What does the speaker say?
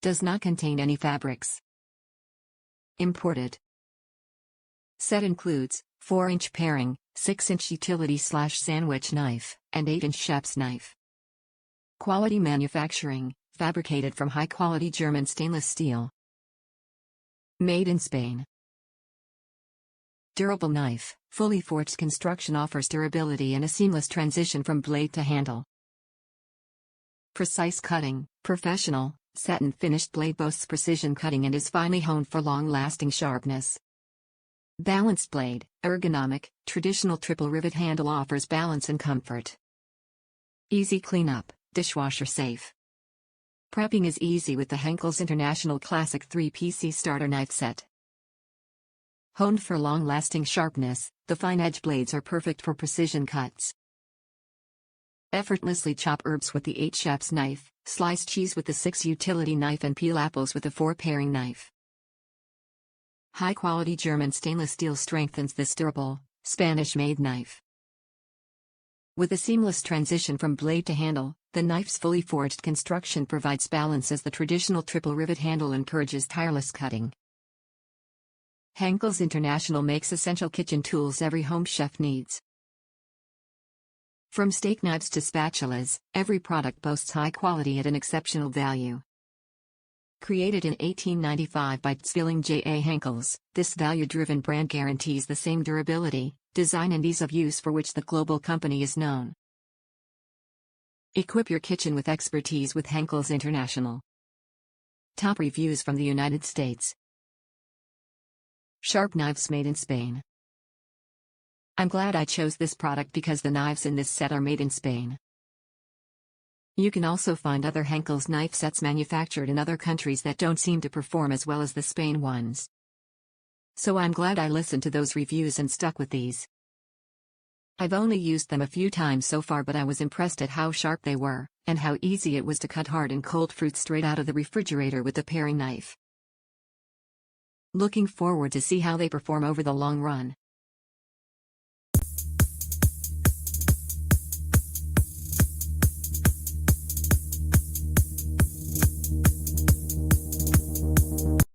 Does not contain any fabrics. Imported. Set includes 4-inch paring, 6-inch utility/sandwich knife, and 8-inch chef's knife. Quality manufacturing, fabricated from high-quality German stainless steel. Made in Spain. Durable knife, fully forged construction offers durability and a seamless transition from blade to handle. Precise cutting, professional, satin-finished blade boasts precision cutting and is finely honed for long-lasting sharpness. Balanced blade, ergonomic, traditional triple-rivet handle offers balance and comfort. Easy cleanup, dishwasher safe. Prepping is easy with the Henckels International CLASSIC 3PC starter knife set. Honed for long-lasting sharpness, the fine-edge blades are perfect for precision cuts. Effortlessly chop herbs with the 8-chef's knife, slice cheese with the 6-utility knife and peel apples with the 4-paring knife. High-quality German stainless steel strengthens this durable, Spanish-made knife. With a seamless transition from blade to handle, the knife's fully forged construction provides balance as the traditional triple-rivet handle encourages tireless cutting. Henckels International makes essential kitchen tools every home chef needs. From steak knives to spatulas, every product boasts high quality at an exceptional value. Created in 1895 by Zwilling J.A.Henckels, this value-driven brand guarantees the same durability, design and ease of use for which the global company is known. Equip your kitchen with expertise with Henckels International. Top reviews from the United States. Sharp knives made in Spain. I'm glad I chose this product because the knives in this set are made in Spain. You can also find other Henckels knife sets manufactured in other countries that don't seem to perform as well as the Spain ones. So I'm glad I listened to those reviews and stuck with these. I've only used them a few times so far, but I was impressed at how sharp they were, and how easy it was to cut hard and cold fruit straight out of the refrigerator with the paring knife. Looking forward to see how they perform over the long run.